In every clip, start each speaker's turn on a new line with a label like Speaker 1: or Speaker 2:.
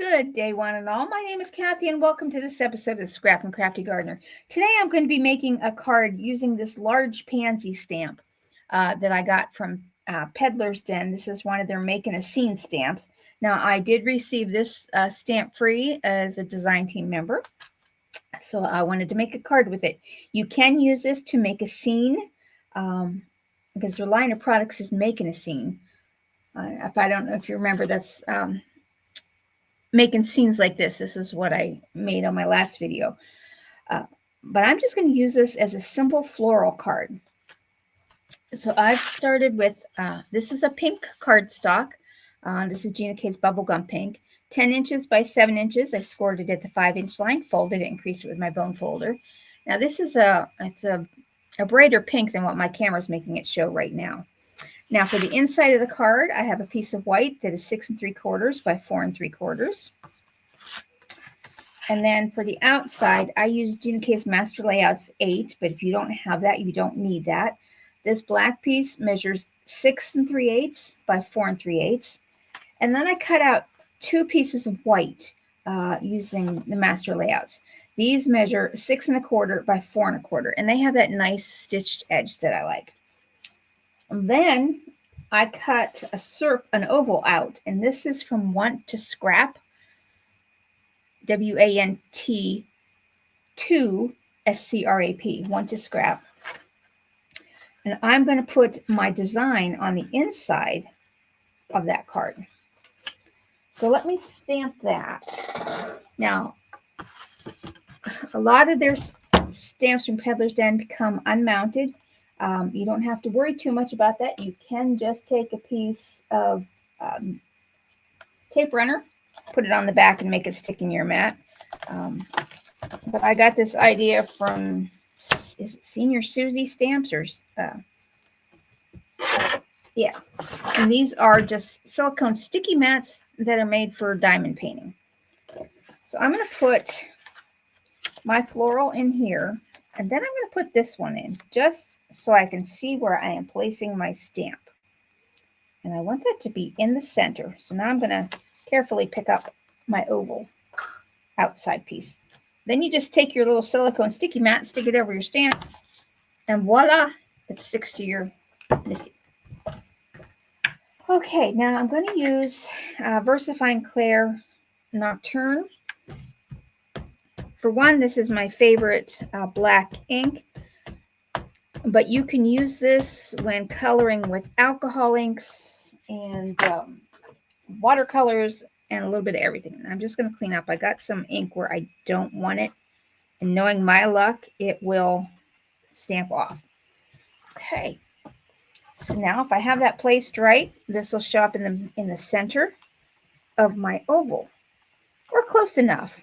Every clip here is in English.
Speaker 1: Good day, one and all. My name is Kathy, and welcome to this episode of the Scrap and Crafty Gardener. Today, I'm going to be making a card using this large pansy stamp that I got from Peddler's Den. This is one of their Making a Scene stamps. Now, I did receive this stamp free as a design team member, so I wanted to make a card with it. You can use this to make a scene because their line of products is Making a Scene. If I don't know if you remember, that's making scenes like this. This is what I made on my last video. But I'm just going to use this as a simple floral card. So I've started with, this is a pink cardstock. This is GinaK's Bubblegum Pink. 10 inches by 7 inches. I scored it at the 5-inch line, folded it, increased it with my bone folder. Now this is it's a brighter pink than what my camera's making it show right now. Now for the inside of the card, I have a piece of white that is 6 3/4 by 4 3/4. And then for the outside, I use GinaK's Master Layouts 8, but if you don't have that, you don't need that. This black piece measures 6 3/8 by 4 3/8. And then I cut out 2 pieces of white using the Master Layouts. These measure 6 1/4 by 4 1/4, and they have that nice stitched edge that I like. And then I cut an oval out, and this is from Want to Scrap, WANT 2 SCRAP, Want to Scrap. And I'm going to put my design on the inside of that card. So let me stamp that. Now, a lot of their stamps from Peddler's Den come unmounted. You don't have to worry too much about that. You can just take a piece of tape runner, put it on the back, and make it stick in your mat. But I got this idea from, is it Senior Susie Stamps? Or yeah. And these are just silicone sticky mats that are made for diamond painting. So I'm going to put my floral in here. And then I'm going to put this one in just so I can see where I am placing my stamp. And I want that to be in the center. So now I'm going to carefully pick up my oval outside piece. Then you just take your little silicone sticky mat, stick it over your stamp, and voila, it sticks to your misty. Okay, now I'm going to use VersaFine Clair Nocturne. For one, this is my favorite black ink, but you can use this when coloring with alcohol inks and watercolors and a little bit of everything. And I'm just going to clean up. I got some ink where I don't want it, and knowing my luck, it will stamp off. Okay, so now if I have that placed right, this will show up in the center of my oval, or close enough.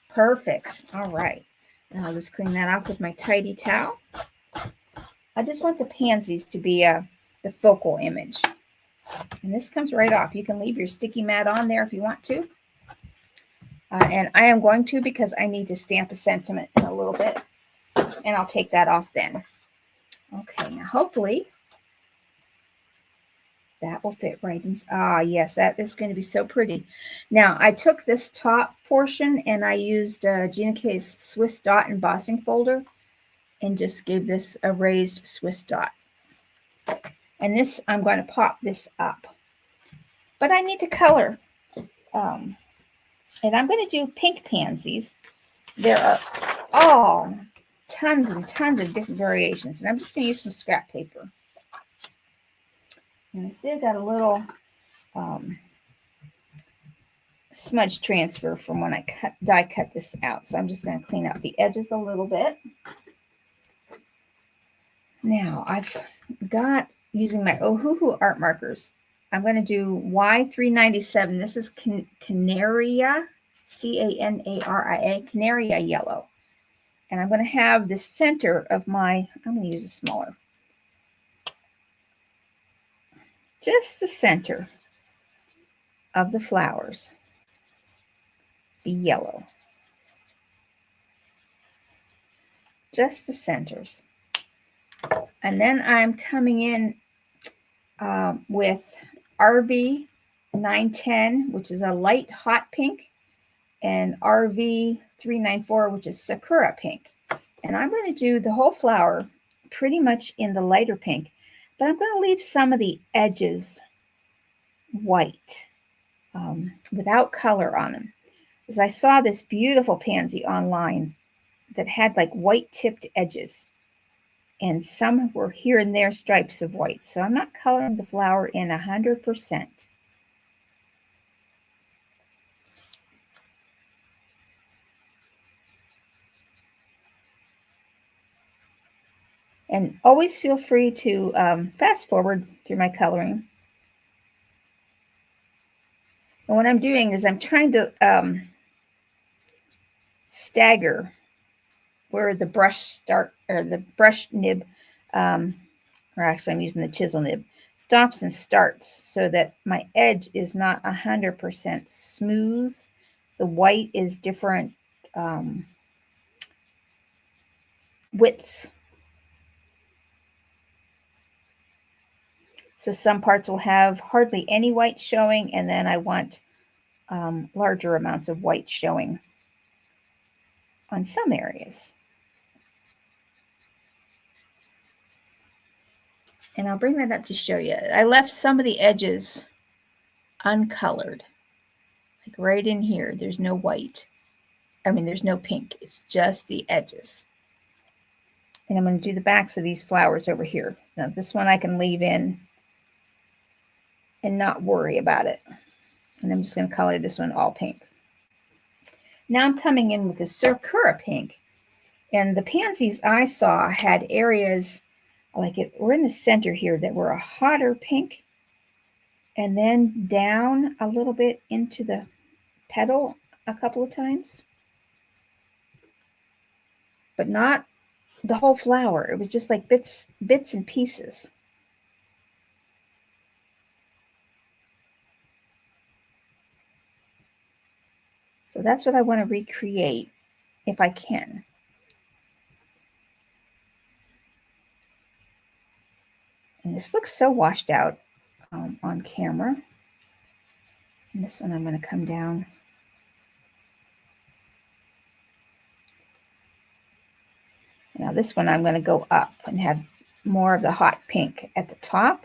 Speaker 1: Perfect. All right. Now I'll just clean that off with my tidy towel. I just want the pansies to be the focal image. And this comes right off. You can leave your sticky mat on there if you want to. And I am going to because I need to stamp a sentiment in a little bit. And I'll take that off then. Okay. Now hopefully that will fit right in. Ah, yes, that is going to be so pretty. Now, I took this top portion and I used GinaK's Swiss Dot embossing folder and just gave this a raised Swiss dot. And this, I'm going to pop this up. But I need to color. And I'm going to do pink pansies. There are tons and tons of different variations. And I'm just going to use some scrap paper. And I see I got a little smudge transfer from when I die cut this out. So I'm just going to clean up the edges a little bit. Now I've got, using my Ohuhu art markers, I'm going to do Y397. This is Canaria, Canaria, Canaria yellow. And I'm going to have the center of my, I'm going to use a smaller, just the center of the flowers be yellow. Just the centers. And then I'm coming in with RV 910, which is a light hot pink, and RV 394, which is Sakura pink. And I'm going to do the whole flower pretty much in the lighter pink, but I'm going to leave some of the edges white without color on them. Because I saw this beautiful pansy online that had like white tipped edges, and some were here and there stripes of white. So I'm not coloring the flower in 100%. And always feel free to fast forward through my coloring. And what I'm doing is I'm trying to stagger where the brush start, or the brush nib, or actually I'm using the chisel nib, stops and starts, so that my edge is not 100% smooth. The white is different widths. So some parts will have hardly any white showing, and then I want larger amounts of white showing on some areas. And I'll bring that up to show you. I left some of the edges uncolored. Like right in here, there's no white. I mean, there's no pink. It's just the edges. And I'm going to do the backs of these flowers over here. Now, this one I can leave in and not worry about it. And I'm just going to color this one all pink. Now I'm coming in with the Sakura pink. And the pansies I saw had areas like it were in the center here that were a hotter pink, and then down a little bit into the petal a couple of times, but not the whole flower. It was just like bits and pieces. So that's what I want to recreate if I can. And this looks so washed out on camera. And this one I'm going to come down. Now this one I'm going to go up and have more of the hot pink at the top.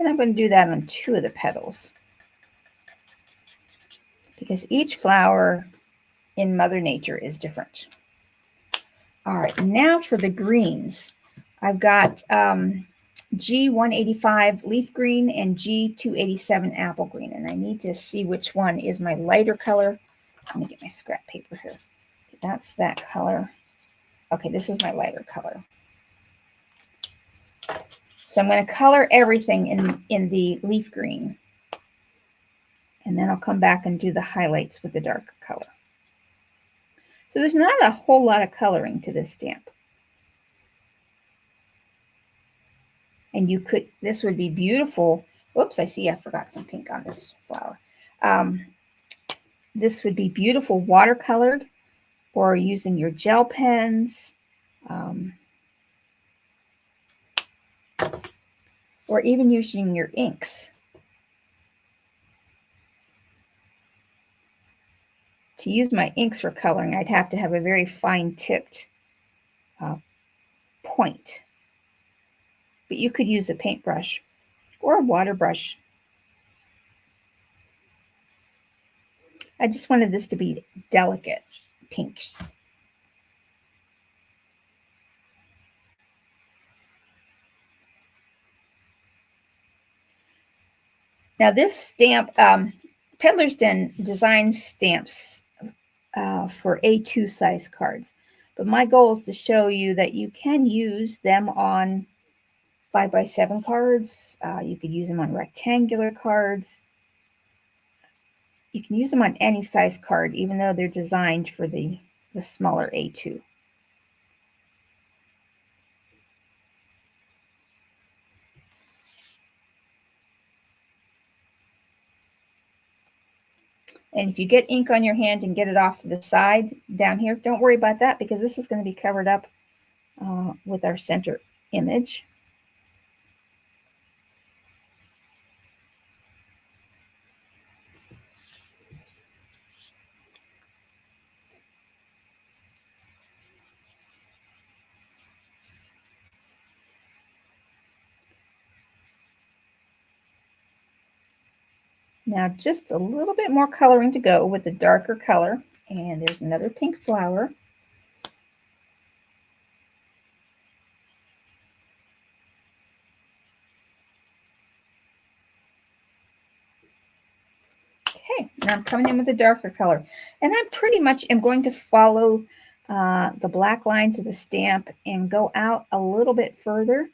Speaker 1: And I'm going to do that on 2 of the petals, because each flower in Mother Nature is different. All right, now for the greens. I've got G185 leaf green and G287 apple green, and I need to see which one is my lighter color. Let me get my scrap paper here. That's that color. Okay, this is my lighter color. So I'm going to color everything in the leaf green, and then I'll come back and do the highlights with the darker color. So there's not a whole lot of coloring to this stamp. And you could, this would be beautiful. Whoops, I see I forgot some pink on this flower. This would be beautiful watercolored, or using your gel pens, or even using your inks. To use my inks for coloring, I'd have to have a very fine-tipped point. But you could use a paintbrush or a water brush. I just wanted this to be delicate pinks. Now this stamp, Peddler's Den designs stamps for A2 size cards. But my goal is to show you that you can use them on 5x7 cards. You could use them on rectangular cards. You can use them on any size card, even though they're designed for the smaller A2. And if you get ink on your hand and get it off to the side down here, don't worry about that, because this is going to be covered up with our center image. Now just a little bit more coloring to go with the darker color. And there's another pink flower. Okay, now I'm coming in with a darker color. And I pretty much am going to follow the black lines of the stamp and go out a little bit further,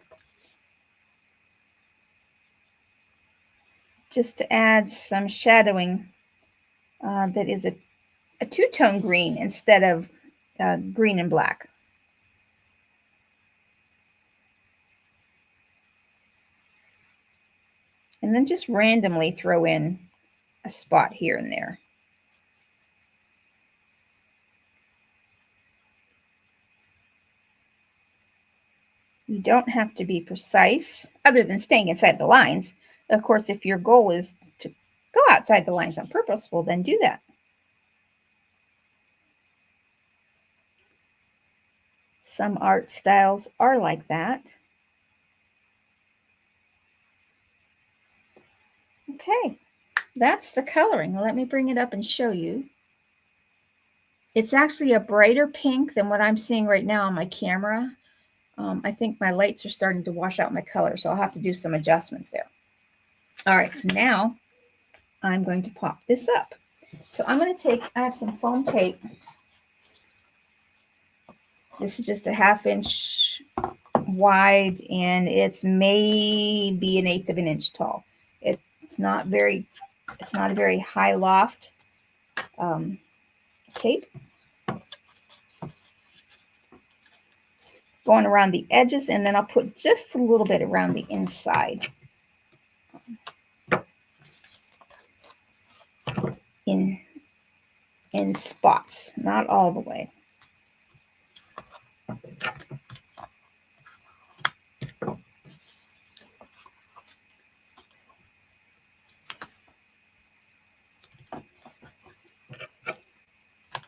Speaker 1: just to add some shadowing that is a two-tone green instead of green and black. And then just randomly throw in a spot here and there. You don't have to be precise, other than staying inside the lines. Of course, if your goal is to go outside the lines on purpose, well, then do that. Some art styles are like that. Okay, that's the coloring. Let me bring it up and show you. It's actually a brighter pink than what I'm seeing right now on my camera. I think my lights are starting to wash out my color, so I'll have to do some adjustments there. All right, so now I'm going to pop this up. So I'm going to take, I have some foam tape. This is just a 1/2 inch wide, and it's maybe 1/8 of an inch tall. It's not a very high loft tape. Going around the edges, and then I'll put just a little bit around the inside. In spots, not all the way.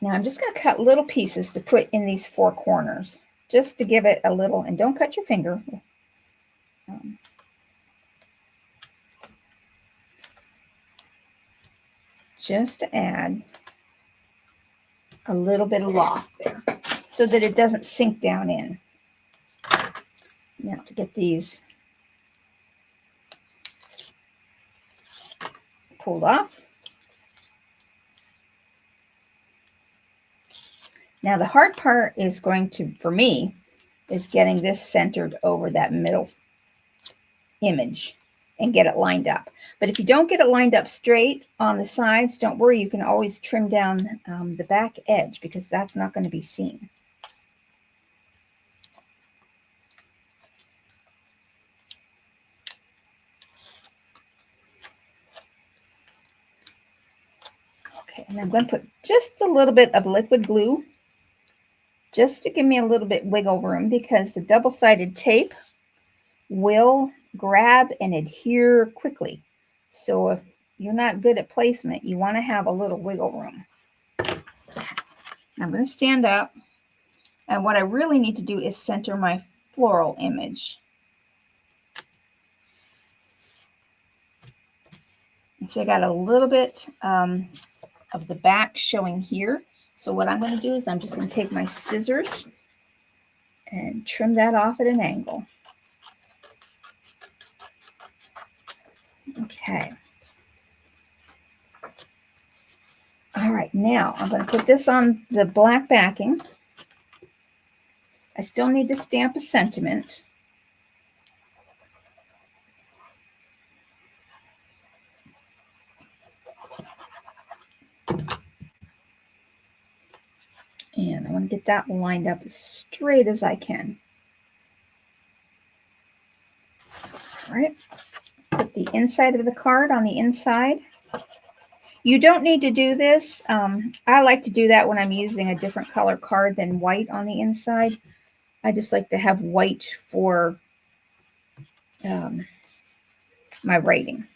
Speaker 1: Now I'm just going to cut little pieces to put in these 4 corners, just to give it a little, and don't cut your finger. Just to add a little bit of loft there so that it doesn't sink down in. Now to get these pulled off. Now the hard part is going to, for me, is getting this centered over that middle image and get it lined up. But if you don't get it lined up straight on the sides, don't worry, you can always trim down the back edge, because that's not going to be seen. Okay, and I'm going to put just a little bit of liquid glue, just to give me a little bit wiggle room, because the double-sided tape will grab and adhere quickly. So if you're not good at placement, you want to have a little wiggle room. I'm going to stand up, and what I really need to do is center my floral image. And so I got a little bit of the back showing here. So what I'm going to do is I'm just going to take my scissors and trim that off at an angle. Okay. All right, now I'm going to put this on the black backing. I still need to stamp a sentiment. And I want to get that lined up as straight as I can. All right, put the inside of the card on the inside. You don't need to do this. I like to do that when I'm using a different color card than white on the inside. I just like to have white for my writing.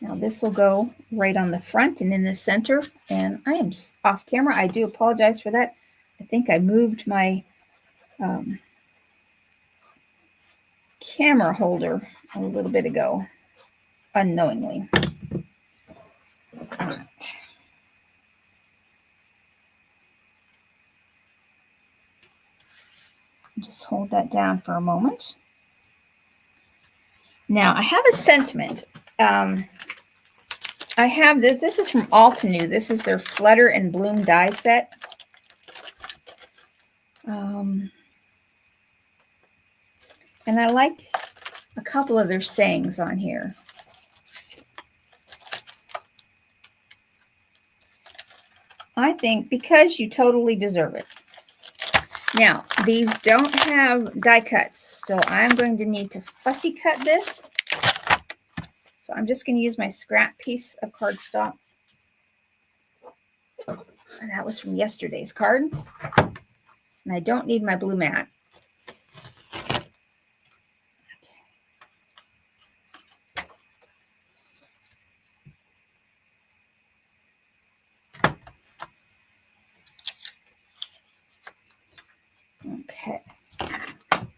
Speaker 1: Now this will go right on the front and in the center, and I am off camera. I do apologize for that. I think I moved my camera holder a little bit ago, unknowingly. All right. Just hold that down for a moment. Now I have a sentiment. I have this. This is from Altenew. This is their Flutter and Bloom die set. And I like a couple of their sayings on here. I think because you totally deserve it. Now, these don't have die cuts, so I'm going to need to fussy cut this. So I'm just going to use my scrap piece of cardstock. And that was from yesterday's card. And I don't need my blue mat. Okay.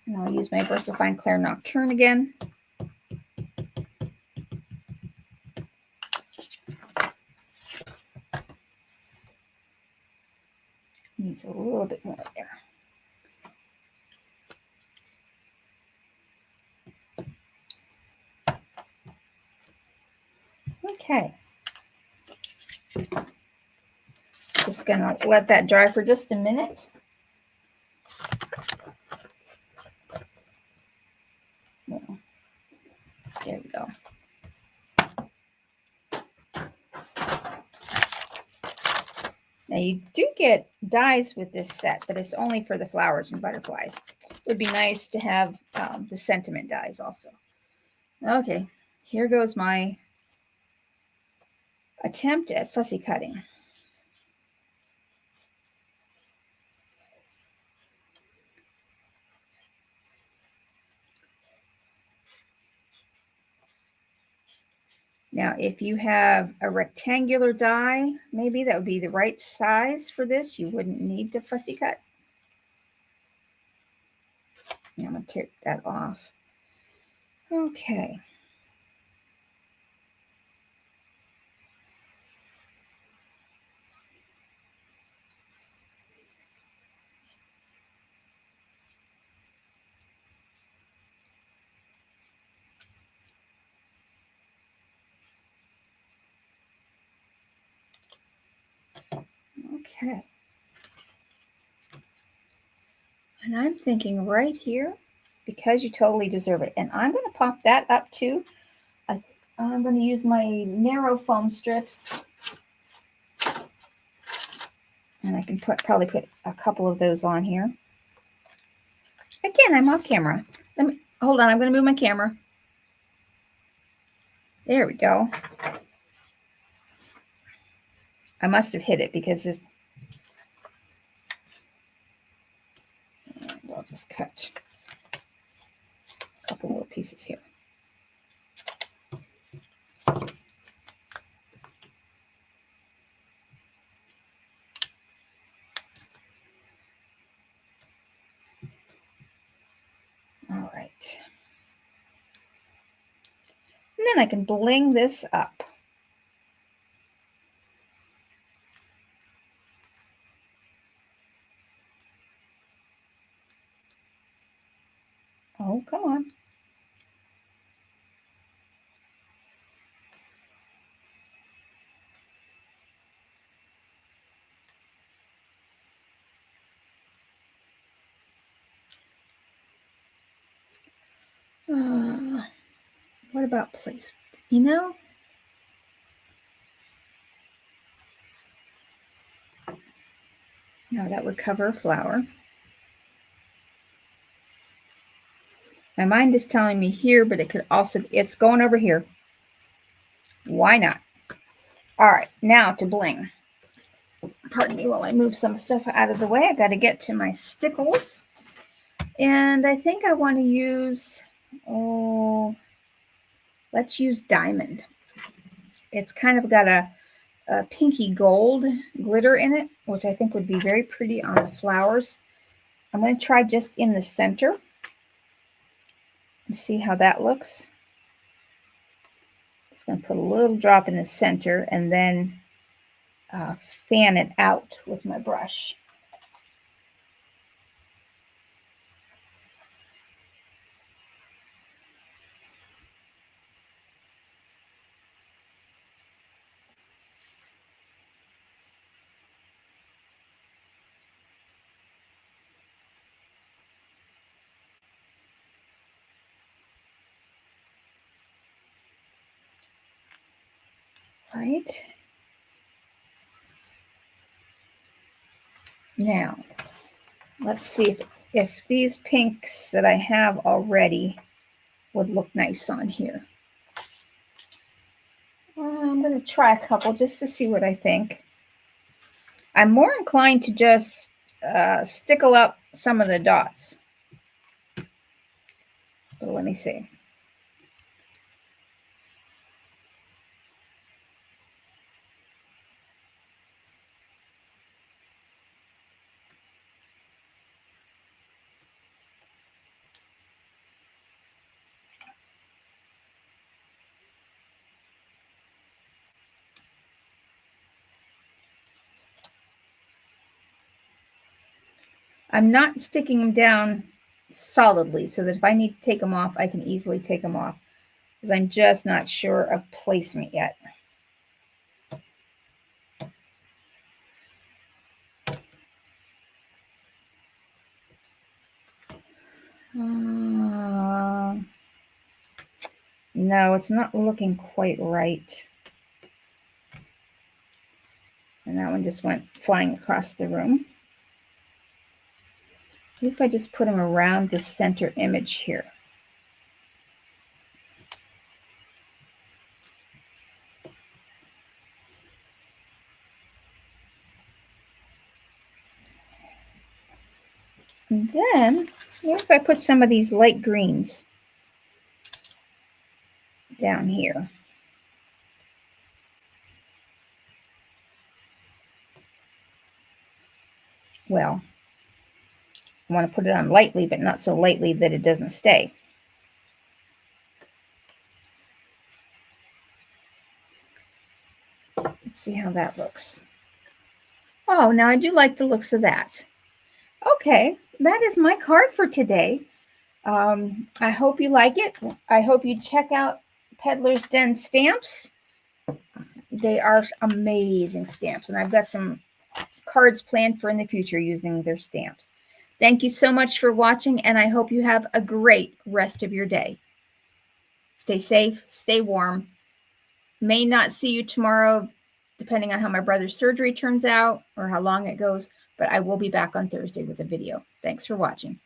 Speaker 1: And I'll use my VersaFine Clair Nocturne again. Needs a little bit more there. Okay. Just gonna let that dry for just a minute. There we go. Now you do get dies with this set, but it's only for the flowers and butterflies. It would be nice to have the sentiment dies also. Okay, here goes my attempt at fussy cutting. Now, if you have a rectangular die, maybe that would be the right size for this. You wouldn't need to fussy cut. Now I'm going to take that off. Okay. Okay. And I'm thinking right here, because you totally deserve it. And I'm going to pop that up too. I'm going to use my narrow foam strips. And I can probably put a couple of those on here. Again, I'm off camera. Hold on, I'm going to move my camera. There we go. I must have hit it because this. And I'll just cut a couple little pieces here. All right. And then I can bling this up. Oh, come on. What about placement? You know, no, that would cover a flower. My mind is telling me here, but it could also, it's going over here. Why not? All right, now to bling. Pardon me while I move some stuff out of the way. I got to get to my stickles. And I think I want to use, let's use diamond. It's kind of got a pinky gold glitter in it, which I think would be very pretty on the flowers. I'm going to try just in the center and see how that looks. Just going to put a little drop in the center and then fan it out with my brush. Right. Now, let's see if these pinks that I have already would look nice on here. I'm going to try a couple just to see what I think. I'm more inclined to just stickle up some of the dots. So let me see. I'm not sticking them down solidly so that if I need to take them off, I can easily take them off, because I'm just not sure of placement yet. No, it's not looking quite right. And that one just went flying across the room. What if I just put them around the center image here? And then, what if I put some of these light greens down here? Well, I want to put it on lightly, but not so lightly that it doesn't stay. Let's see how that looks. Oh, now I do like the looks of that. Okay, that is my card for today. I hope you like it. I hope you check out Peddler's Den stamps. They are amazing stamps, and I've got some cards planned for in the future using their stamps. Thank you so much for watching, and I hope you have a great rest of your day. Stay safe, stay warm. May not see you tomorrow, depending on how my brother's surgery turns out or how long it goes, but I will be back on Thursday with a video. Thanks for watching.